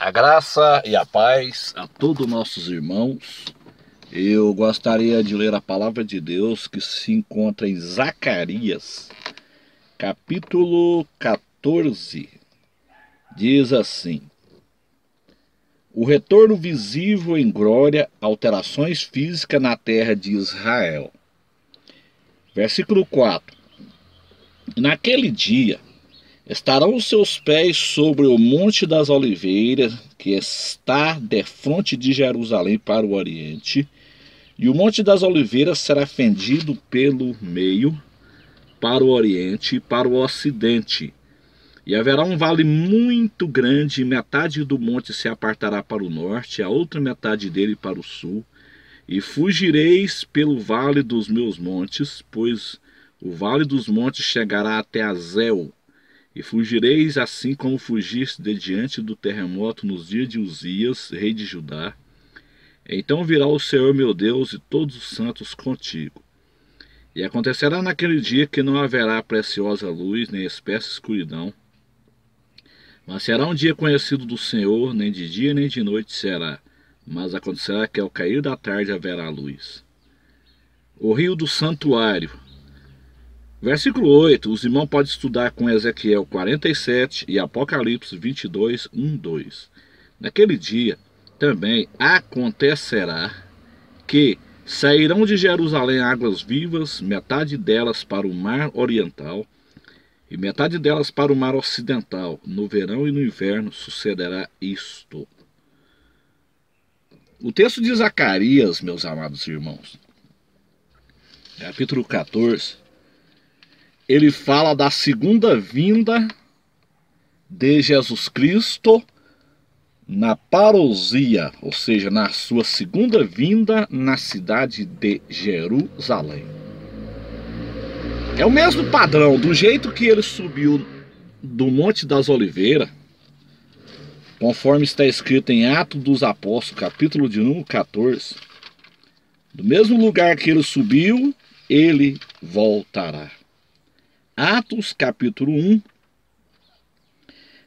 A graça e a paz a todos nossos irmãos. Eu gostaria de ler a palavra de Deus que se encontra em Zacarias, capítulo 14. Diz assim: o retorno visível em glória, alterações físicas na terra de Israel. Versículo 4. Naquele dia estarão os seus pés sobre o Monte das Oliveiras, que está defronte de Jerusalém para o oriente, e o Monte das Oliveiras será fendido pelo meio, para o oriente e para o ocidente. E haverá um vale muito grande, e metade do monte se apartará para o norte, e a outra metade dele para o sul. E fugireis pelo vale dos meus montes, pois o vale dos montes chegará até Azel. E fugireis assim como fugiste de diante do terremoto nos dias de Uzias, rei de Judá. Então virá o Senhor meu Deus e todos os santos contigo. E acontecerá naquele dia que não haverá preciosa luz, nem espessa escuridão. Mas será um dia conhecido do Senhor, nem de dia nem de noite será. Mas acontecerá que ao cair da tarde haverá luz. O rio do santuário. Versículo 8, os irmãos podem estudar com Ezequiel 47 e Apocalipse 22, 1, 2. Naquele dia também acontecerá que sairão de Jerusalém águas vivas, metade delas para o mar oriental e metade delas para o mar ocidental. No verão e no inverno sucederá isto. O texto de Zacarias, meus amados irmãos, capítulo 14, ele fala da segunda vinda de Jesus Cristo na parousia, ou seja, na sua segunda vinda na cidade de Jerusalém. É o mesmo padrão, do jeito que ele subiu do Monte das Oliveiras, conforme está escrito em Atos dos Apóstolos, capítulo de número 14, do mesmo lugar que ele subiu, ele voltará. Atos capítulo 1,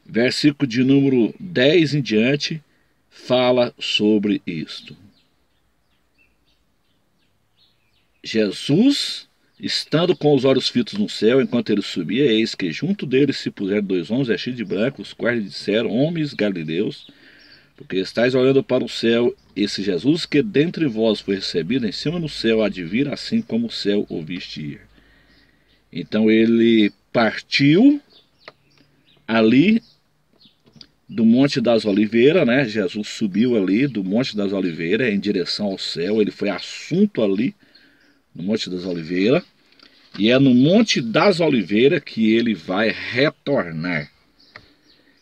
versículo de número 10 em diante, fala sobre isto. Jesus, estando com os olhos fitos no céu, enquanto ele subia, eis que junto dele se puseram dois homens vestidos de branco, os quais lhe disseram: homens galileus, porque estáis olhando para o céu, esse Jesus que dentre vós foi recebido em cima no céu há de vir, assim como o céu o viste ir. Então ele partiu ali do Monte das Oliveiras, né? Jesus subiu ali do Monte das Oliveiras em direção ao céu. Ele foi assunto ali no Monte das Oliveiras. E é no Monte das Oliveiras que ele vai retornar.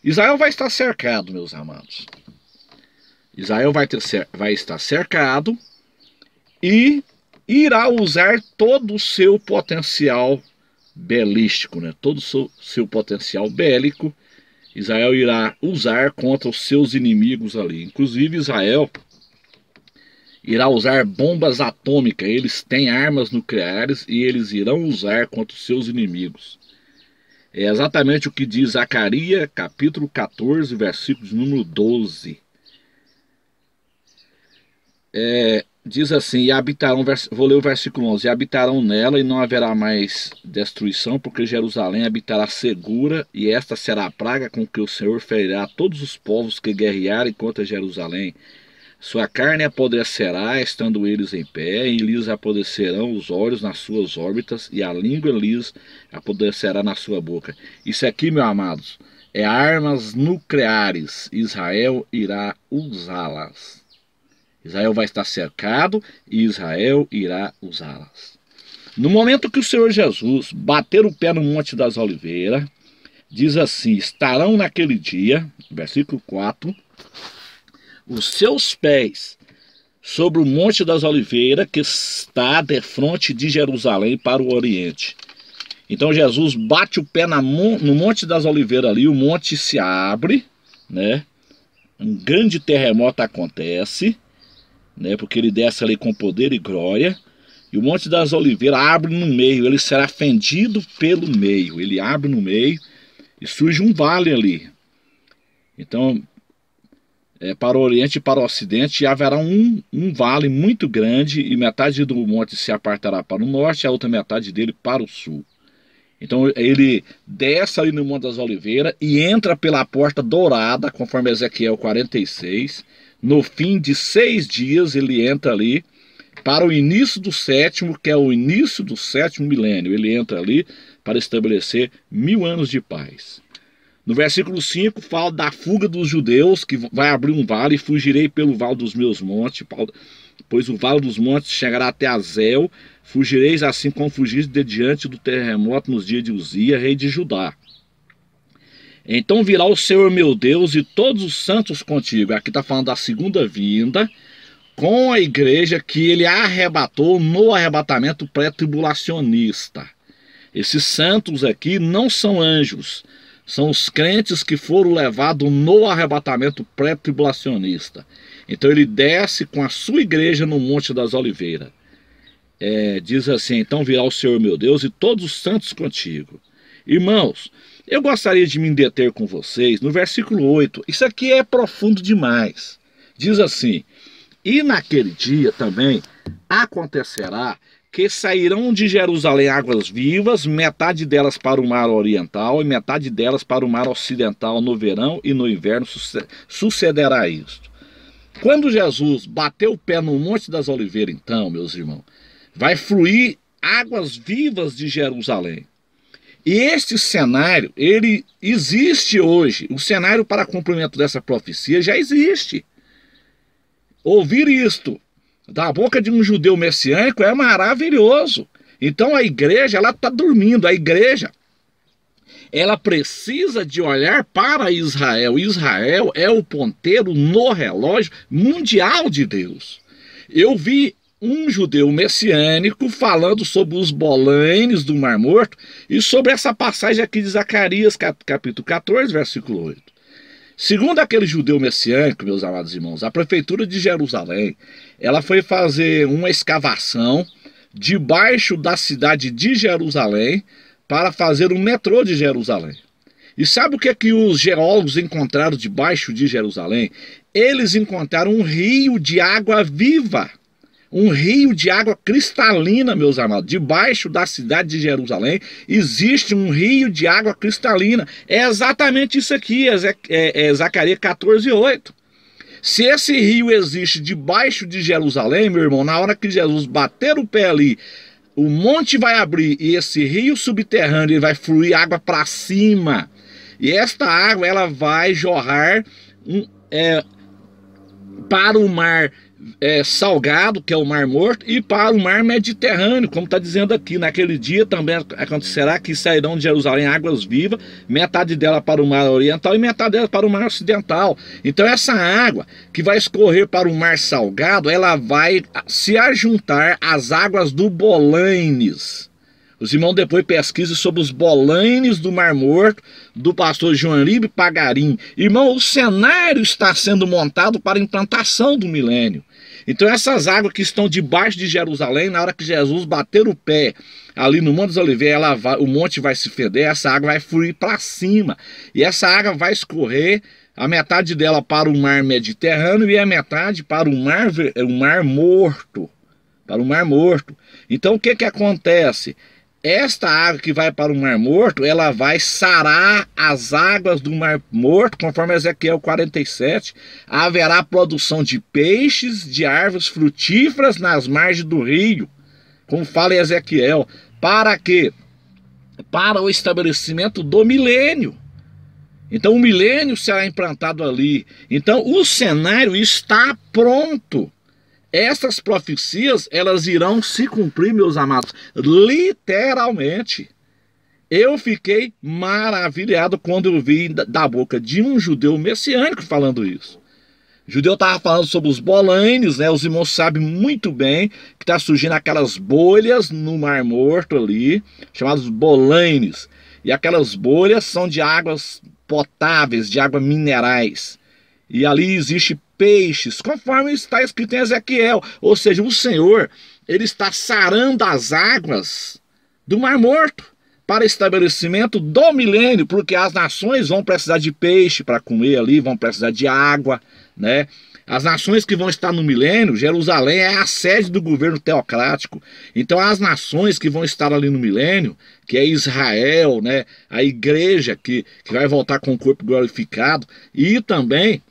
Israel vai estar cercado, meus amados. Israel vai estar cercado e irá usar todo o seu potencial belístico, né? Todo o seu potencial bélico, Israel irá usar contra os seus inimigos ali. Inclusive Israel irá usar bombas atômicas. Eles têm armas nucleares e eles irão usar contra os seus inimigos. É exatamente o que diz Zacarias, capítulo 14, versículo de número 12. Diz assim: e habitarão, vou ler o versículo 11, e habitarão nela e não haverá mais destruição, porque Jerusalém habitará segura, e esta será a praga com que o Senhor ferirá todos os povos que guerrearem contra Jerusalém. Sua carne apodrecerá, estando eles em pé, e lhes apodrecerão os olhos nas suas órbitas, e a língua lhes apodrecerá na sua boca. Isso aqui, meus amados, é armas nucleares. Israel irá usá-las. Israel vai estar cercado e Israel irá usá-las. No momento que o Senhor Jesus bater o pé no Monte das Oliveiras, diz assim: estarão naquele dia, versículo 4, os seus pés sobre o Monte das Oliveiras, que está defronte de Jerusalém para o oriente. Então Jesus bate o pé no Monte das Oliveiras ali, o monte se abre, né? Um grande terremoto acontece, né, porque ele desce ali com poder e glória, e o Monte das Oliveiras abre no meio, ele será fendido pelo meio, ele abre no meio e surge um vale ali. Então para o oriente e para o ocidente, e haverá um vale muito grande, e metade do monte se apartará para o norte, e a outra metade dele para o sul. Então ele desce ali no Monte das Oliveiras e entra pela porta dourada, conforme Ezequiel 46. No fim de 6 dias ele entra ali para o início do sétimo, que é o início do sétimo milênio. Ele entra ali para estabelecer 1000 anos de paz. No versículo 5 fala da fuga dos judeus, que vai abrir um vale, e fugirei pelo vale dos meus montes, pois o vale dos montes chegará até Azel, fugireis assim como fugis de diante do terremoto nos dias de Uzia, rei de Judá. Então virá o Senhor meu Deus e todos os santos contigo. Aqui está falando da segunda vinda, com a igreja que ele arrebatou no arrebatamento pré-tribulacionista. Esses santos aqui não são anjos, são os crentes que foram levados no arrebatamento pré-tribulacionista. Então ele desce com a sua igreja no Monte das Oliveiras. Diz assim: então virá o Senhor meu Deus e todos os santos contigo. Irmãos, eu gostaria de me deter com vocês no versículo 8. Isso aqui é profundo demais. Diz assim: e naquele dia também acontecerá que sairão de Jerusalém águas vivas, metade delas para o mar oriental e metade delas para o mar ocidental no verão, e no inverno sucederá isto. Quando Jesus bateu o pé no Monte das Oliveiras, então, meus irmãos, vai fluir águas vivas de Jerusalém. E este cenário, ele existe hoje. O cenário para cumprimento dessa profecia já existe. Ouvir isto da boca de um judeu messiânico é maravilhoso. Então a igreja, ela está dormindo. A igreja, ela precisa de olhar para Israel. Israel é o ponteiro no relógio mundial de Deus. Eu vi um judeu messiânico falando sobre os bolanes do Mar Morto e sobre essa passagem aqui de Zacarias, capítulo 14, versículo 8. Segundo aquele judeu messiânico, meus amados irmãos, a prefeitura de Jerusalém, ela foi fazer uma escavação debaixo da cidade de Jerusalém para fazer o metrô de Jerusalém. E sabe o que os geólogos encontraram debaixo de Jerusalém? Eles encontraram um rio de água viva. Um rio de água cristalina, meus amados. Debaixo da cidade de Jerusalém existe um rio de água cristalina. É exatamente isso aqui, Zacarias 14, 8. Se esse rio existe debaixo de Jerusalém, meu irmão, na hora que Jesus bater o pé ali, o monte vai abrir e esse rio subterrâneo ele vai fluir água para cima. E esta água ela vai jorrar para o mar salgado, que é o Mar Morto, e para o mar Mediterrâneo, como está dizendo aqui. Naquele dia também acontecerá que sairão de Jerusalém águas vivas, metade dela para o mar oriental e metade dela para o mar ocidental. Então essa água que vai escorrer para o mar salgado, ela vai se ajuntar às águas do Bolanes. Os irmãos depois pesquisam sobre os bolanes do Mar Morto, do pastor Joanribe Pagarim. Irmão, o cenário está sendo montado para a implantação do milênio. Então essas águas que estão debaixo de Jerusalém, na hora que Jesus bater o pé ali no Monte das Oliveiras, o monte vai se feder, essa água vai fluir para cima. E essa água vai escorrer, a metade dela para o mar Mediterrâneo e a metade para o mar Morto. Para o Mar Morto. Então o que acontece? Esta água que vai para o Mar Morto, ela vai sarar as águas do Mar Morto, conforme Ezequiel 47. Haverá produção de peixes, de árvores frutíferas nas margens do rio, como fala em Ezequiel. Para quê? Para o estabelecimento do milênio. Então o milênio será implantado ali. Então o cenário está pronto. Essas profecias, elas irão se cumprir, meus amados, literalmente. Eu fiquei maravilhado quando eu vi da boca de um judeu messiânico falando isso. O judeu estava falando sobre os bolanes, né? Os irmãos sabem muito bem que está surgindo aquelas bolhas no Mar Morto ali, chamadas bolanes. E aquelas bolhas são de águas potáveis, de águas minerais. E ali existe peixes, conforme está escrito em Ezequiel. Ou seja, o Senhor, ele está sarando as águas do Mar Morto para estabelecimento do milênio, porque as nações vão precisar de peixe para comer ali, vão precisar de água, né? As nações que vão estar no milênio, Jerusalém é a sede do governo teocrático. Então as nações que vão estar ali no milênio, que é Israel, né, a igreja que vai voltar com o corpo glorificado, e também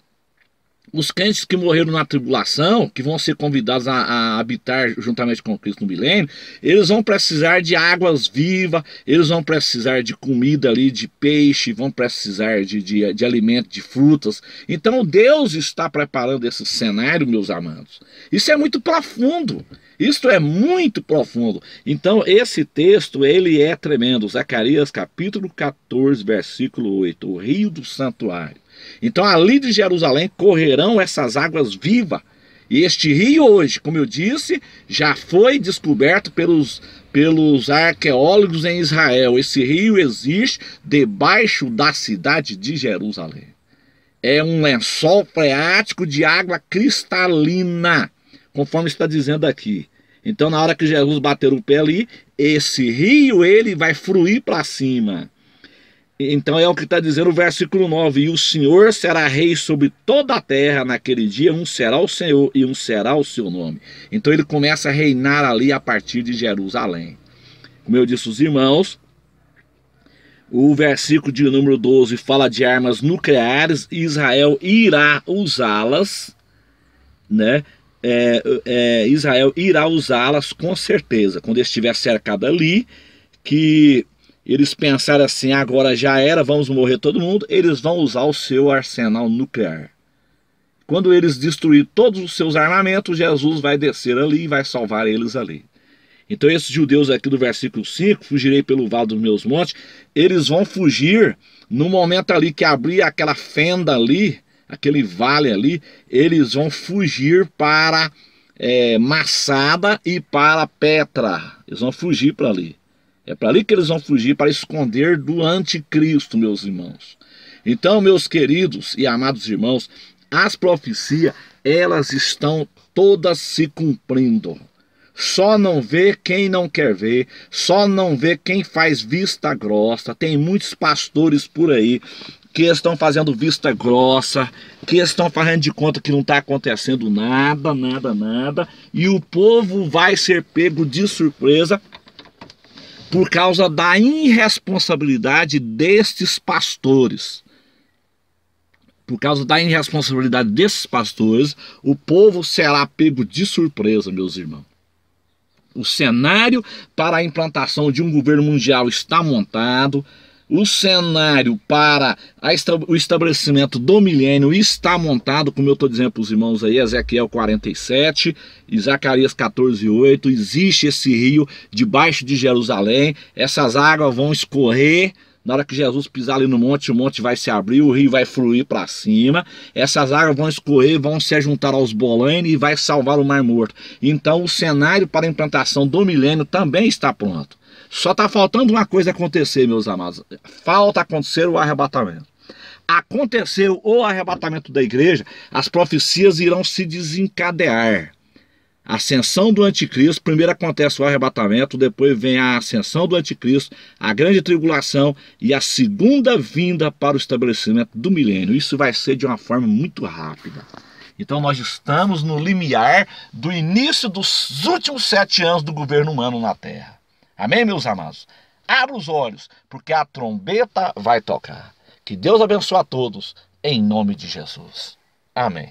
os crentes que morreram na tribulação, que vão ser convidados a habitar juntamente com Cristo no milênio, eles vão precisar de águas vivas, eles vão precisar de comida ali, de peixe, vão precisar de alimento, de frutas. Então Deus está preparando esse cenário, meus amados. Isso é muito profundo. Isto é muito profundo. Então esse texto, ele é tremendo. Zacarias capítulo 14, versículo 8. O rio do santuário. Então ali de Jerusalém correrão essas águas vivas. E este rio hoje, como eu disse, já foi descoberto pelos arqueólogos em Israel. Esse rio existe debaixo da cidade de Jerusalém. É um lençol freático de água cristalina, conforme está dizendo aqui. Então na hora que Jesus bater o pé ali, esse rio ele vai fluir para cima. Então é o que está dizendo o versículo 9. E o Senhor será rei sobre toda a terra naquele dia. Um será o Senhor e um será o seu nome. Então ele começa a reinar ali a partir de Jerusalém. Como eu disse os irmãos, o versículo de número 12 fala de armas nucleares. Israel irá usá-las, né? Israel irá usá-las com certeza. Quando estiver cercado ali, que eles pensaram assim, agora já era, vamos morrer todo mundo, eles vão usar o seu arsenal nuclear. Quando eles destruírem todos os seus armamentos, Jesus vai descer ali e vai salvar eles ali. Então esses judeus aqui do versículo 5, fugirei pelo vale dos meus montes, eles vão fugir no momento ali que abrir aquela fenda ali, aquele vale ali, eles vão fugir para Massada e para Petra. Eles vão fugir para ali. É para ali que eles vão fugir, para esconder do anticristo, meus irmãos. Então, meus queridos e amados irmãos, as profecias, elas estão todas se cumprindo. Só não vê quem não quer ver, só não vê quem faz vista grossa. Tem muitos pastores por aí que estão fazendo vista grossa, que estão fazendo de conta que não está acontecendo nada, e o povo vai ser pego de surpresa por causa da irresponsabilidade destes pastores. Por causa da irresponsabilidade desses pastores, o povo será pego de surpresa, meus irmãos. O cenário para a implantação de um governo mundial está montado. O cenário para o estabelecimento do milênio está montado, como eu estou dizendo para os irmãos aí, Ezequiel 47 e Zacarias 14:8, existe esse rio debaixo de Jerusalém, essas águas vão escorrer, na hora que Jesus pisar ali no monte, o monte vai se abrir, o rio vai fluir para cima, essas águas vão escorrer, vão se juntar aos bolainos e vai salvar o Mar Morto. Então o cenário para a implantação do milênio também está pronto. Só está faltando uma coisa acontecer, meus amados. Falta acontecer o arrebatamento. Aconteceu o arrebatamento da igreja, as profecias irão se desencadear. A ascensão do anticristo, primeiro acontece o arrebatamento, depois vem a ascensão do anticristo, a grande tribulação e a segunda vinda para o estabelecimento do milênio. Isso vai ser de uma forma muito rápida. Então nós estamos no limiar do início dos últimos 7 anos do governo humano na Terra. Amém, meus amados? Abra os olhos, porque a trombeta vai tocar. Que Deus abençoe a todos, em nome de Jesus. Amém.